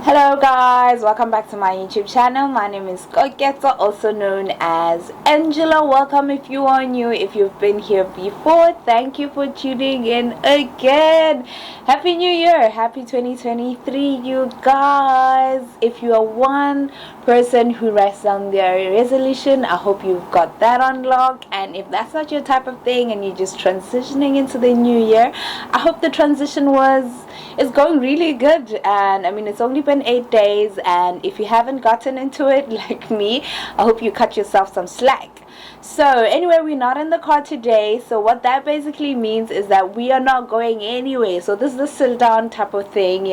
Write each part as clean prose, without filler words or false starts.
Hello guys, welcome back to my YouTube channel. My name is Koketsa, also known as Angela. Welcome if you are new. If you've been here before, thank you for tuning in again. Happy New Year, happy 2023 you guys. If you are one person who writes down their resolution, I hope you've got that on lock. And if that's not your type of thing and you're just transitioning into the new year, I hope the transition is going really good. And I mean, it's only been 8 days, and if you haven't gotten into it like me, I hope you cut yourself some slack. So anyway, we're not in the car today, so what that basically means is that we are not going anywhere. So this is a sit down type of thing.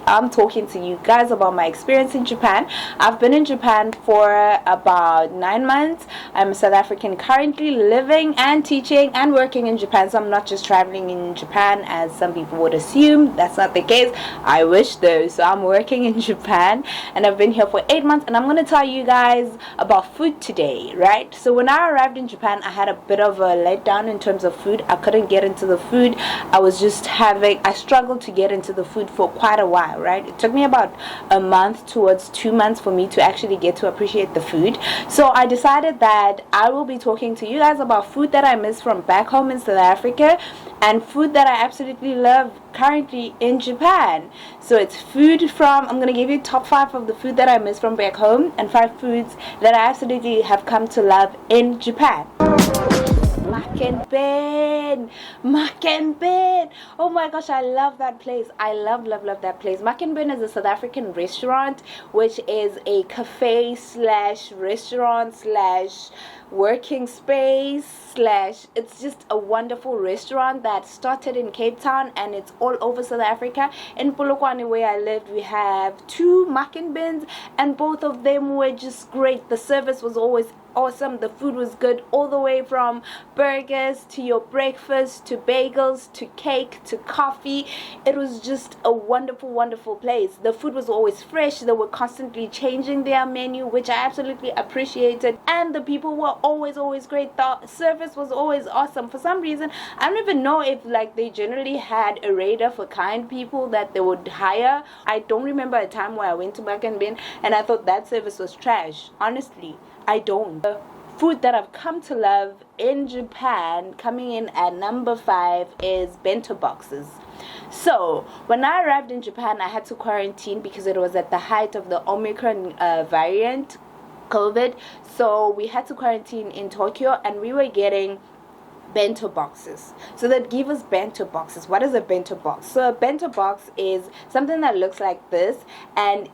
I'm talking to you guys about my experience in Japan. I've been in Japan for about 9 months. I'm a South African currently living and teaching and working in Japan, so I'm not just traveling in Japan as some people would assume. That's not the case. I wish though. So I'm working in Japan and I've been here for 8 months, and I'm going to tell you guys about food today, right? So when I arrived in Japan, I had a bit of a letdown in terms of food. I couldn't get into the food. I struggled to get into the food for quite a while, right? It took me about a month towards 2 months for me to actually get to appreciate the food. So I decided that I will be talking to you guys about food that I miss from back home in South Africa and food that I absolutely love currently in Japan. So it's I'm going to give you top 5 of the food that I miss from back home and 5 foods that I absolutely have come to love in Japan. Makenben. Oh my gosh, I love that place. I love that place. Makenben is a South African restaurant, which is a cafe slash restaurant slash working space slash it's just a wonderful restaurant that started in Cape Town and it's all over South Africa. In Polokwane, where I lived, we have 2 Makenbens, and both of them were just great. The service was always awesome. The food was good, all the way from burgers to your breakfast to bagels to cake to coffee. It was just a wonderful place. The food was always fresh. They were constantly changing their menu, which I absolutely appreciated, and the people were always great. The service was always awesome. For some reason, I don't even know if they generally had a radar for kind people that they would hire. I don't remember a time where I went to Makenben and I thought that service was trash. Honestly, I don't. The food that I've come to love in Japan, coming in at number 5, is bento boxes. So when I arrived in Japan, I had to quarantine because it was at the height of the Omicron variant, COVID. So we had to quarantine in Tokyo, and we were getting bento boxes. So they'd give us bento boxes. What is a bento box? So a bento box is something that looks like this, and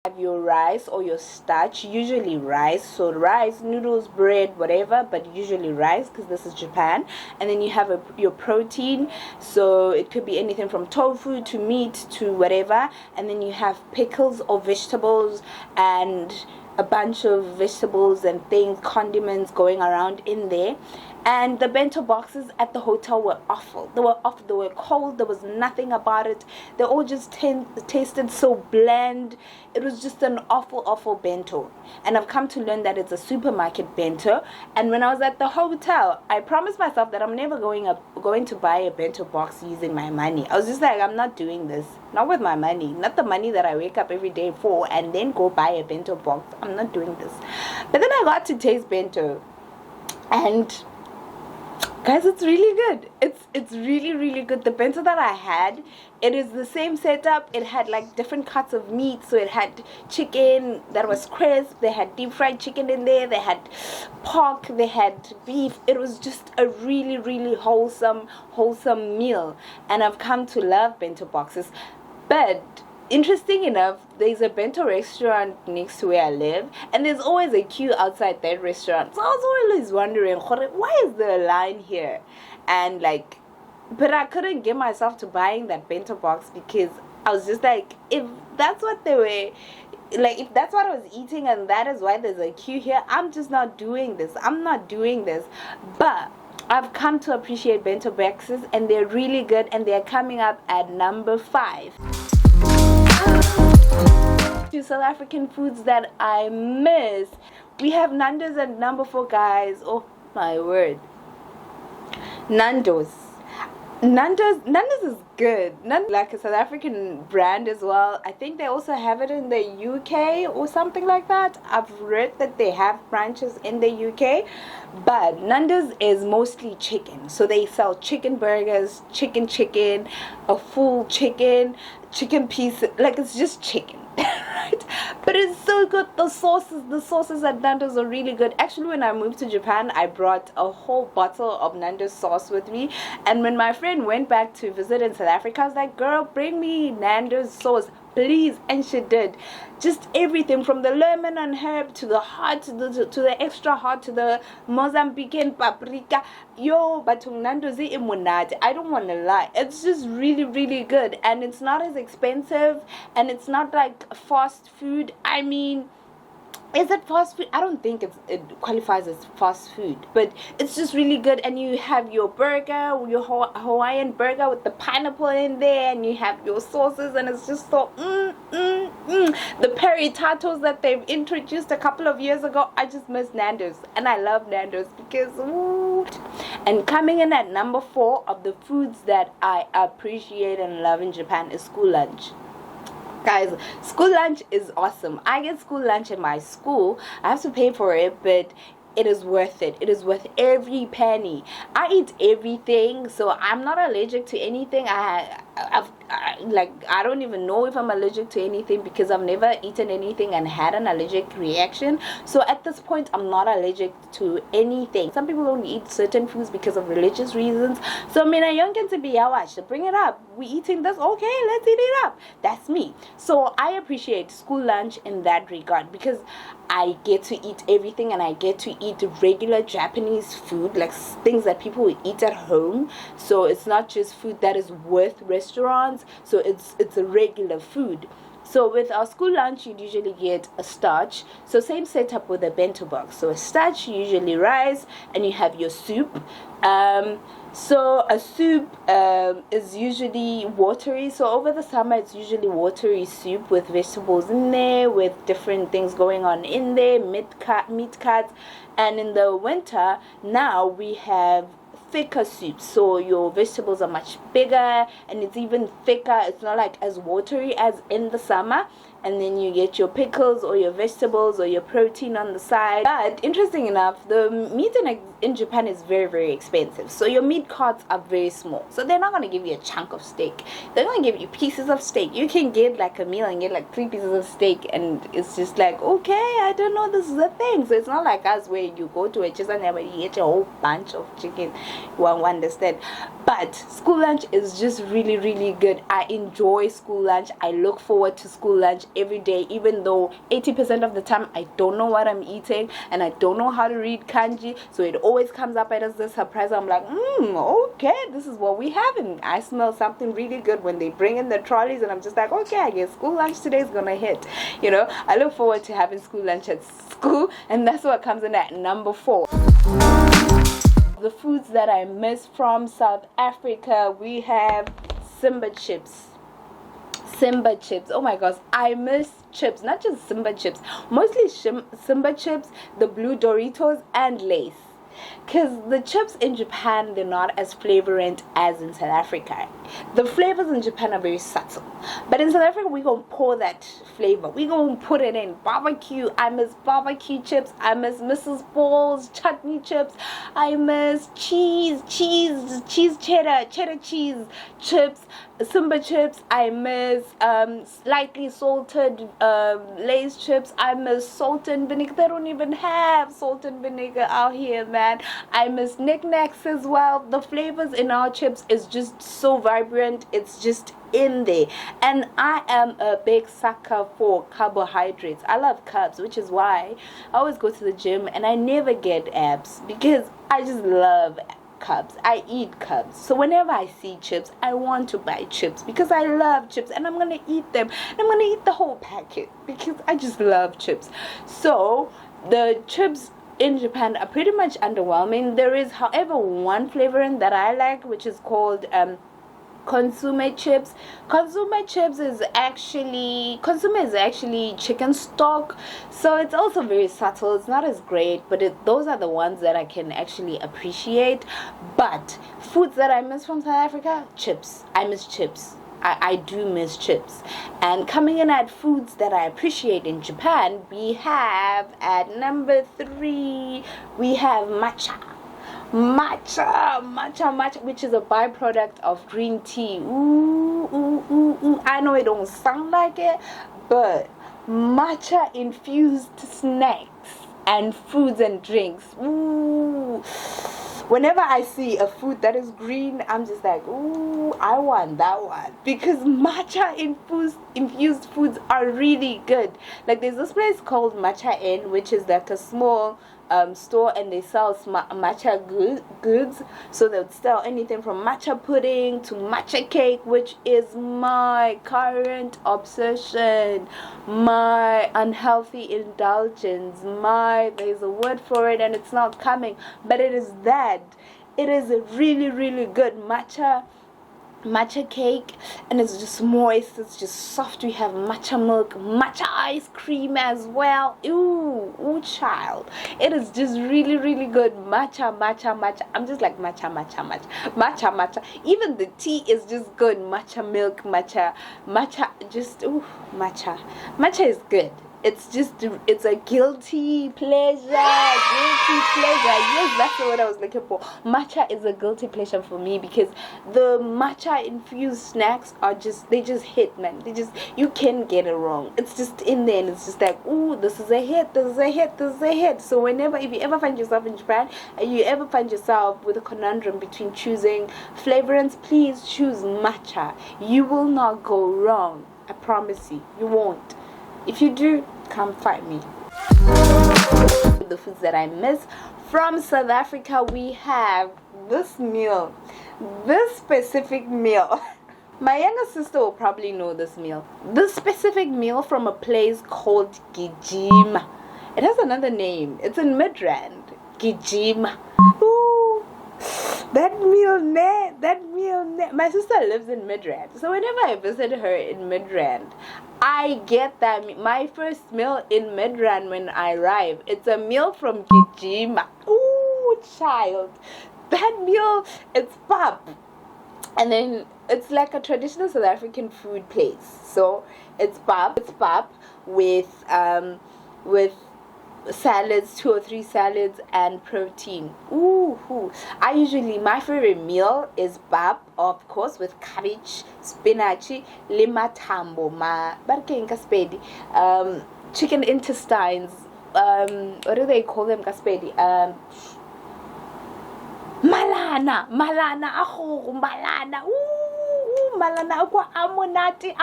have your rice or your starch, usually rice, so rice, noodles, bread, whatever, but usually rice because this is Japan. And then you have your protein, so it could be anything from tofu to meat to whatever. And then you have pickles or vegetables and a bunch of vegetables and things, condiments going around in there. And the bento boxes at the hotel were awful. They were cold. There was nothing about it. They all just tasted so bland. It was just an awful bento. And I've come to learn that it's a supermarket bento. And when I was at the hotel, I promised myself that I'm never going to buy a bento box using my money. I was just like, I'm not doing this. Not with my money. Not the money that I wake up every day for and then go buy a bento box. I'm not doing this. But then I got to taste bento. And guys, it's really good. It's really good. The bento that I had, it is the same setup. It had different cuts of meat. So it had chicken that was crisp. They had deep fried chicken in there. They had pork. They had beef. It was just a really wholesome meal. And I've come to love bento boxes. But interesting enough, there's a bento restaurant next to where I live, and there's always a queue outside that restaurant. So I was always wondering, why is there a line here? And but I couldn't get myself to buying that bento box because I was just like, if that's what they were, if that's what I was eating and that is why there's a queue here, I'm just not doing this. I'm not doing this. But I've come to appreciate bento boxes, and they're really good, and they're coming up at number 5. To South African foods that I miss, we have Nando's at number 4, guys. Oh my word, Nando's. Nando's is good. Nando's like a South African brand as well. I think they also have it in the UK or something like that. I've read that they have branches in the UK, but Nando's is mostly chicken. So they sell chicken burgers, chicken, a full chicken piece. Like it's just chicken. Right, but it's so good. The sauces at Nando's are really good. Actually, when I moved to Japan, I brought a whole bottle of Nando's sauce with me, and when my friend went back to visit in South Africa, I was like, girl, bring me Nando's sauce, please. And she did. Just everything from the lemon and herb to the hot, to the extra hot, to the Mozambican paprika. Yo, but Nando's imunati, I don't want to lie, it's just really, really good, and it's not as expensive, and it's not like fast food. I mean, is it fast food? I don't think it qualifies as fast food, but it's just really good. And you have your burger, your Hawaiian burger with the pineapple in there, and you have your sauces, and it's just so The peri tacos that they've introduced a couple of years ago, I just miss Nando's, and I love Nando's because ooh. And coming in at number 4 of the foods that I appreciate and love in Japan is school lunch. Guys, school lunch is awesome. I get school lunch in my school. I have to pay for it, but it is worth it. It is worth every penny. I eat everything, so I'm not allergic to anything. I don't even know if I'm allergic to anything because I've never eaten anything and had an allergic reaction. So at this point, I'm not allergic to anything. Some people don't eat certain foods because of religious reasons. So I don't get to be yawash. Bring it up. We eating this? Okay, let's eat it up. That's me. So I appreciate school lunch in that regard because I get to eat everything, and I get to eat regular Japanese food, like things that people would eat at home. So it's not just food that is worth restaurants. So it's a regular food. So with our school lunch, you'd usually get a starch. So same setup with a bento box. So a starch, usually rice, and you have your soup. So a soup is usually watery. So over the summer, it's usually watery soup with vegetables in there, with different things going on in there, meat cuts. And in the winter, now we have thicker soup, so your vegetables are much bigger and it's even thicker. It's not like as watery as in the summer. And then you get your pickles or your vegetables or your protein on the side. But interesting enough, the meat in Japan is very, very expensive. So your meat carts are very small. So they're not going to give you a chunk of steak. They're going to give you pieces of steak. You can get like a meal and get like 3 pieces of steak, and it's just like, okay, I don't know, this is a thing. So it's not like us where you go to a chicken and you get a whole bunch of chicken. You won't understand. But school lunch is just really, really good. I enjoy school lunch. I look forward to school lunch every day, even though 80% of the time I don't know what I'm eating and I don't know how to read kanji. So it always comes up as a surprise. I'm like, okay, this is what we have. And I smell something really good when they bring in the trolleys, and I'm just like, okay, I guess school lunch today is gonna hit. I look forward to having school lunch at school, and that's what comes in at number 4. The foods that I miss from South Africa, we have Simba chips. Oh my gosh, I miss chips. Not just Simba chips, mostly Simba chips, the blue Doritos, and Lay's. Because the chips in Japan, they're not as flavorant as in South Africa. The flavors in Japan are very subtle. But in South Africa, we're going to pour that flavor. We're going to put it in barbecue. I miss barbecue chips. I miss Mrs. Paul's chutney chips. I miss cheese, cheddar cheese chips, Simba chips. I miss slightly salted Lay's chips. I miss salt and vinegar. They don't even have salt and vinegar out here, man. I miss knickknacks as well. The flavors in our chips is just so vibrant. It's just in there. And I am a big sucker for carbohydrates. I love carbs, which is why I always go to the gym and I never get abs, because I just love carbs. I eat carbs. So whenever I see chips, I want to buy chips because I love chips, and I'm gonna eat them. And I'm gonna eat the whole packet because I just love chips. So the chips in Japan are pretty much underwhelming. There is, however, one flavoring that I like, which is called consume chips. Consume chips is actually chicken stock, so it's also very subtle. It's not as great, but those are the ones that I can actually appreciate. But foods that I miss from South Africa, chips. I miss chips. I do miss chips. And coming in at foods that I appreciate in Japan, we have at number 3, we have matcha, which is a byproduct of green tea. Ooh. I know it don't sound like it, but matcha infused snacks and foods and drinks. Ooh. Whenever I see a food that is green, I'm just like, ooh, I want that one. Because matcha infused foods are really good. Like, there's this place called Matcha Inn, which is like a small store, and they sell matcha goods. So they would sell anything from matcha pudding to matcha cake, which is my current obsession, my unhealthy indulgence, there's a word for it and it's not coming, but it is that. It is a really, really good matcha cake, and it's just moist, it's just soft. We have matcha milk, matcha ice cream as well. Ooh, child, it is just really, really good. Matcha. I'm just like matcha. Even the tea is just good. Matcha milk, matcha, just matcha is good. It's a guilty pleasure. Yes, that's what I was looking for. Matcha is a guilty pleasure for me, because the matcha infused snacks they just hit, man. You can't get it wrong. It's just in there, and it's just like, ooh, this is a hit. So if you ever find yourself in Japan, and you ever find yourself with a conundrum between choosing flavorants, please choose matcha. You will not go wrong. I promise you won't. If you do, come fight me. The foods that I miss from South Africa, we have this specific meal. My younger sister will probably know this meal. This specific meal from a place called Gijima. It has another name. It's in Midrand. Gijima. Ooh. That meal. My sister lives in Midrand, so whenever I visit her in Midrand, I get that. My first meal in Midrand when I arrive, it's a meal from Gijima. Ooh, child, that meal, it's pap, and then it's like a traditional South African food place. So it's pap with salads, 2 or 3 salads, and protein. Ooh. My favorite meal is pap, of course, with cabbage, spinach, limatambo, chicken intestines, what do they call them, kaspedi? Malana, malana, amunati.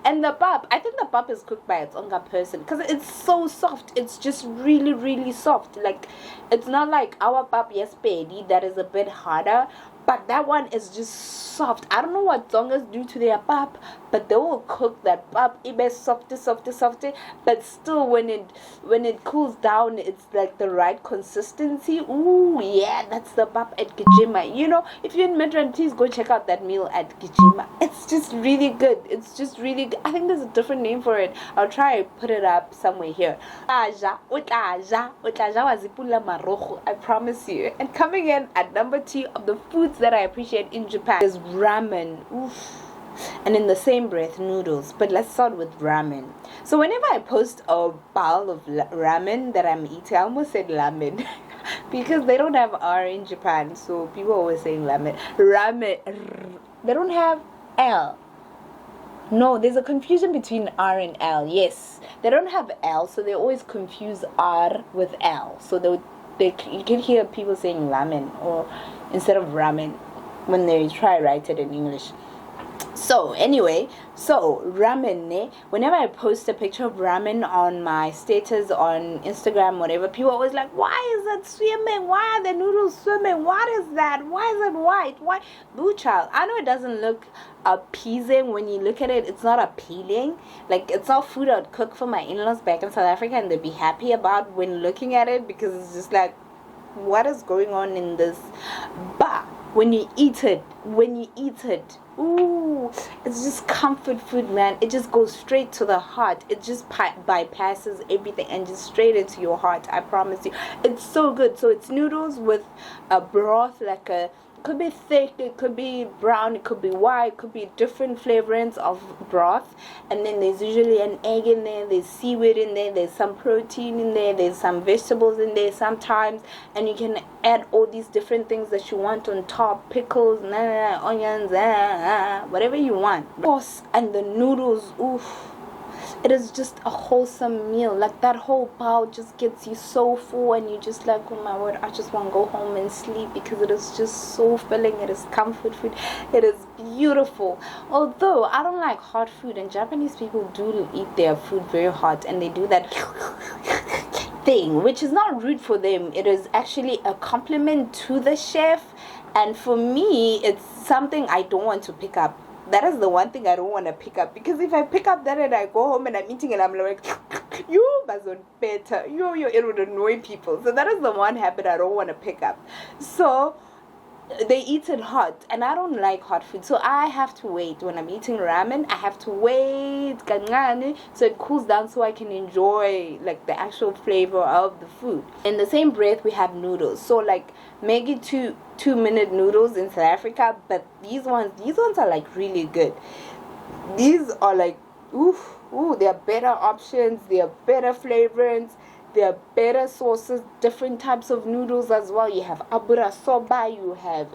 And the pap, I think the pap is cooked by its own person, because it's so soft. It's just really, really soft. Like, it's not like our pap, yes, pedi, that is a bit harder, but that one is just soft. I don't know what Tongas do to their pap, but they will cook that pap. It is softy, but still when it cools down, it's like the right consistency. Ooh, yeah, that's the pap at Gijima. You know, if you're in Midrand, please go check out that meal at Gijima. It's just really good. I think there's a different name for it. I'll try and put it up somewhere here. Utlaja wazipula marojo, I promise you. And coming in at number 2 of the foods that I appreciate in Japan is ramen. Oof. And in the same breath, noodles. But let's start with ramen. So whenever I post a bowl of ramen that I'm eating, I almost said ramen because they don't have R in Japan, so people always saying ramen. They don't have L. No, there's a confusion between R and L. Yes, they don't have L, so they always confuse R with L. So you can hear people saying ramen or instead of ramen when they try write it in English. So anyway, ramen, whenever I post a picture of ramen on my status on Instagram, whatever, people always like, why is that swimming? Why are the noodles swimming? What is that? Why is it white? Why? Boo, child, I know it doesn't look appeasing when you look at it. It's not appealing. Like, it's not food I'd cook for my in-laws back in South Africa and they'd be happy about when looking at it, because it's just like, what is going on in this? But when you eat it, ooh, it's just comfort food, man. It just goes straight to the heart. It just bypasses everything and just straight into your heart. I promise you, it's so good. So it's noodles with a broth, like a, it could be thick, it could be brown, it could be white, it could be different flavorings of broth. And then there's usually an egg in there, there's seaweed in there, there's some protein in there, there's some vegetables in there sometimes, and you can add all these different things that you want on top, pickles, onions, whatever you want. Of course, and the noodles, oof. It is just a wholesome meal. Like that whole bowl just gets you so full, and you just like, oh my word, I just want to go home and sleep, because it is just so filling. It is comfort food. It is beautiful. Although I don't like hot food, and Japanese people do eat their food very hot, and they do that thing, which is not rude for them. It is actually a compliment to the chef, and for me, it's something I don't want to pick up. That is the one thing I don't want to pick up, because if I pick up that and I go home and I'm eating and I'm like, you wasn't better, it would annoy people. So that is the one habit I don't want to pick up. So they eat it hot, and I don't like hot food, so I have to wait. When I'm eating ramen, I have to wait so it cools down, so I can enjoy like the actual flavor of the food. In the same breath, we have noodles. So like Maggi 2-minute noodles in South Africa, but these ones are like really good. These are like they are better options, they are better flavorings, there are better sauces, different types of noodles as well. You have abura soba, you have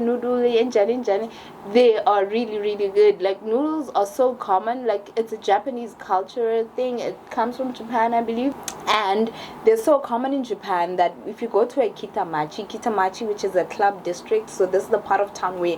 noodle njani. They are really, really good. Like noodles are so common, like it's a Japanese cultural thing. It comes from Japan, I believe, and they're so common in Japan that if you go to a Kitamachi, which is a club district, so this is the part of town where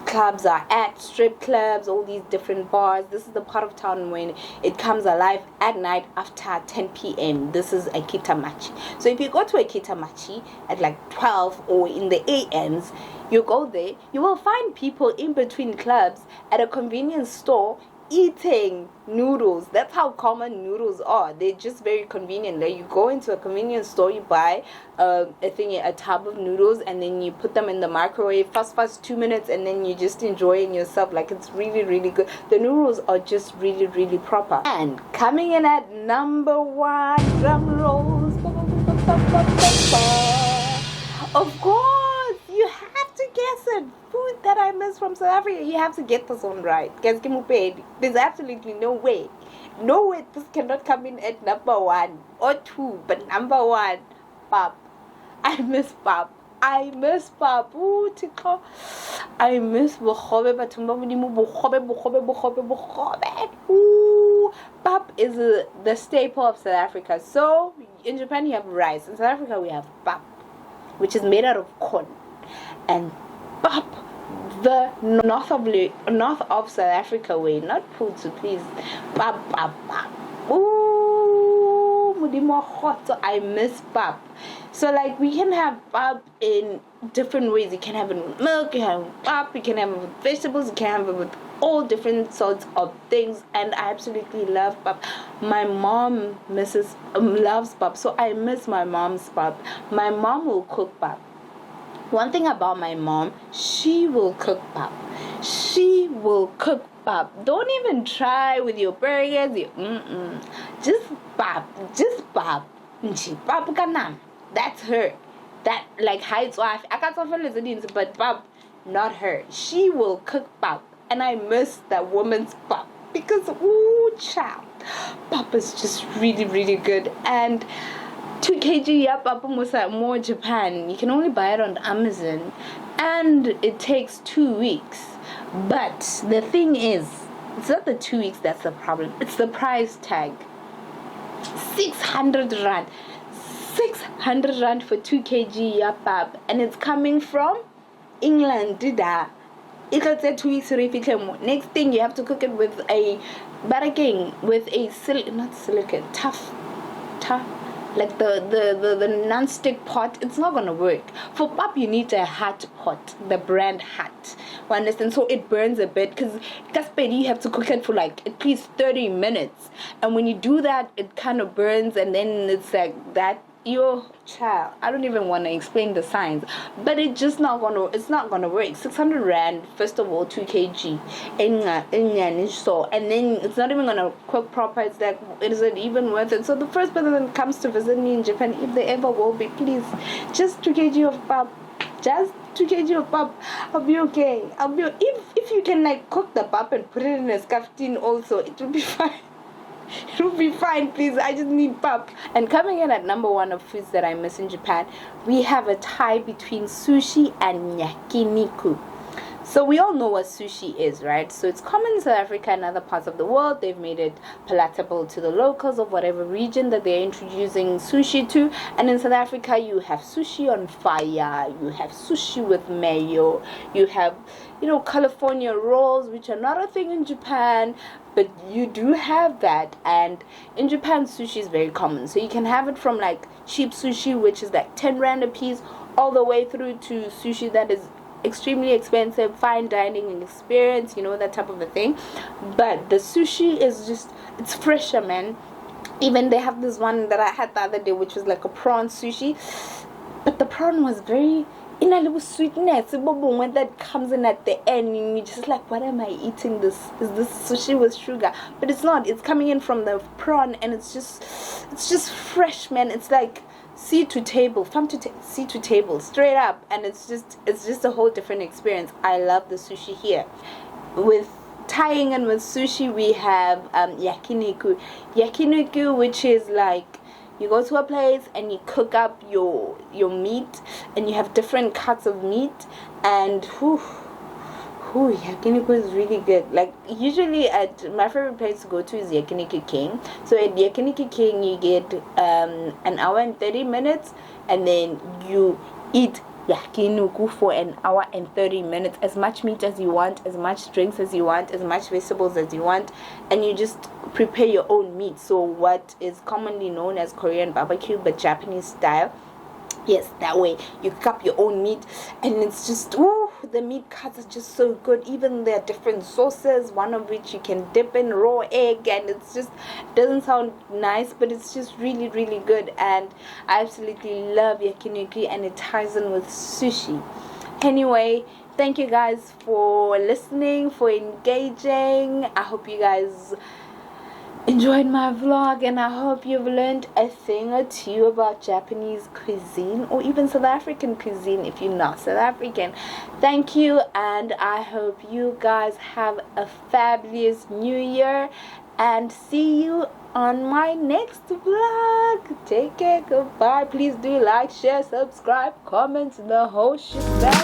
clubs are at, strip clubs, all these different bars. This is the part of town when it comes alive at night after 10 p.m. This is a Kitamachi. So if you go to a Kitamachi at like 12 or in the AMs, you go there, you will find people in between clubs at a convenience store eating noodles. That's how common noodles are. They're just very convenient. Like you go into a convenience store, you buy a tub of noodles, and then you put them in the microwave fast 2 minutes, and then you just enjoying yourself. Like it's really, really good. The noodles are just really, really proper. And coming in at number 1, drum rolls, of course you have to guess it. Food that I miss from South Africa. You have to get this one right. There's absolutely no way this cannot come in at number 1 or 2, but number 1, pap. I miss pap. Ooh, Tiko. I miss bogobe, batumba modimo, bogobe. Ooh, pap is the staple of South Africa. So in Japan you have rice. In South Africa we have pap, which is made out of corn. And pap, the north of South Africa way, not Putsu, please. Pap. Ooh, mudimo hot. So I miss pap. So like we can have pap in different ways. You can have it with milk, you can have it with pap, you can have it with vegetables, you can have it with all different sorts of things, and I absolutely love pap. My mom loves pap, so I miss my mom's pap. My mom will cook pap. One thing about my mom, she will cook pap. Don't even try with your burgers. Just pap. Pap kanam. That's her. That like hides wife. I can't tell it, but pap, not her. She will cook pap, and I miss that woman's pap because child, pap is just really, really good. And 2 kg pap more Japan. You can only buy it on Amazon, and it takes 2 weeks. But the thing is, it's not the 2 weeks that's the problem. It's the price tag. 600 rand. 600 rand for 2 kg pap, and it's coming from England. It could say 2 weeks. Next thing, you have to cook it with a tough, like the non-stick pot. It's not gonna work. For pap you need a hot pot, the brand hot. You understand? So it burns a bit, because you have to cook it for like at least 30 minutes, and when you do that, it kind of burns, and then it's like that your child, I don't even want to explain the signs, but it's not gonna work. 600 rand, first of all, 2 kg, and then it's not even gonna cook proper. It's like, is it even worth it? So the first person that comes to visit me in Japan, if they ever will be, please, just 2 kg of pap, just 2 kg of pap, I'll be okay. If you can like cook the pap and put it in a scafftin also, it will be fine. It will be fine, please. I just need pap. And coming in at number 1 of foods that I miss in Japan, we have a tie between sushi and yakiniku. So we all know what sushi is, right? So it's common in South Africa and other parts of the world. They've made it palatable to the locals of whatever region that they're introducing sushi to. And in South Africa, you have sushi on fire, you have sushi with mayo, you have, California rolls, which are not a thing in Japan, but you do have that. And in Japan, sushi is very common. So you can have it from like cheap sushi, which is like 10 rand a piece, all the way through to sushi that is extremely expensive, fine dining experience, that type of a thing. But the sushi is just, it's fresher, man. Even they have this one that I had the other day, which was like a prawn sushi, but the prawn was very in a little sweetness when that comes in at the end, and you're just like, what am I eating? This is this sushi with sugar? But it's not. It's coming in from the prawn, and it's just fresh, man. It's like sea to table, sea to table, straight up, and it's just a whole different experience. I love the sushi here. With tying in with sushi, we have yakiniku, which is like, you go to a place and you cook up your meat, and you have different cuts of meat, and yakiniku is really good. Like, usually at my favorite place to go to is Yakiniku King. So at Yakiniku King you get an hour and 30 minutes, and then you eat yakiniku for an hour and 30 minutes, as much meat as you want, as much drinks as you want, as much vegetables as you want, and you just prepare your own meat. So what is commonly known as Korean barbecue, but Japanese style. Yes, that way you cook up your own meat, and it's just, the meat cuts are just so good. Even there are different sauces, one of which you can dip in raw egg, and it's just, doesn't sound nice, but it's just really, really good. And I absolutely love yakiniku, and it ties in with sushi. Anyway, thank you guys for listening, for engaging. I hope you guys enjoyed my vlog, and I hope you've learned a thing or two about Japanese cuisine, or even South African cuisine if you're not South African. Thank you, and I hope you guys have a fabulous new year, and see you on my next vlog. Take care, goodbye. Please do like, share, subscribe, comment, the whole shebang.